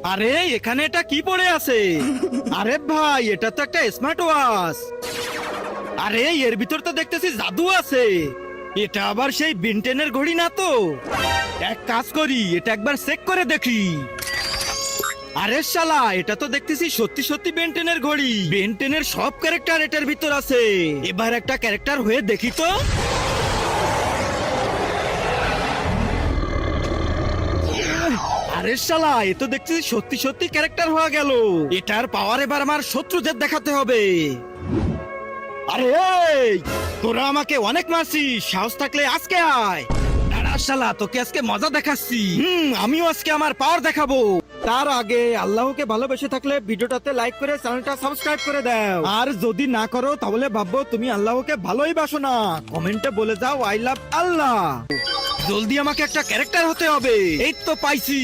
আরে এখানে এটা কি পড়ে আছে? আরে ভাই, এটা তো একটা স্মার্ট ওয়াচ। আরে এর ভিতর তো দেখতেছি জাদু আছে। এটা আবার সেই বেনটেনের ঘড়ি না তো? এক কাজ করি, এটা একবার চেক করে দেখি। আরে শালা, এটা তো দেখতেছি সত্যি সত্যি বেনটেনের ঘড়ি। বেনটেনের সব ক্যারেক্টার এটার ভিতর আছে। এবার একটা ক্যারেক্টার হয়ে দেখি তো। আরে শালা, এ তো দেখতেছি সত্যি সত্যি ক্যারেক্টার হয়ে গেল। এটার পাওয়ার এবার আমার শত্রুদের দেখাতে হবে। আরে এই, তোরা আমাকে অনেক মারছিস, সাহস থাকলে আজকে আয়। দাঁড়া শালা, তোকে আজকে মজা দেখাচ্ছি। আমিও আজকে আমার পাওয়ার দেখাবো। তার আগে আল্লাহকে ভালোবেসে থাকলে ভিডিওটাতে লাইক করে চ্যানেলটা সাবস্ক্রাইব করে দাও। আর যদি না করো তাহলে ভাববো তুমি আল্লাহকে ভালোই বাসো না। কমেন্টে বলে যাও আই লাভ আল্লাহ। জলদি আমাকে একটা ক্যারেক্টার হতে হবে। এই তো পাইছি।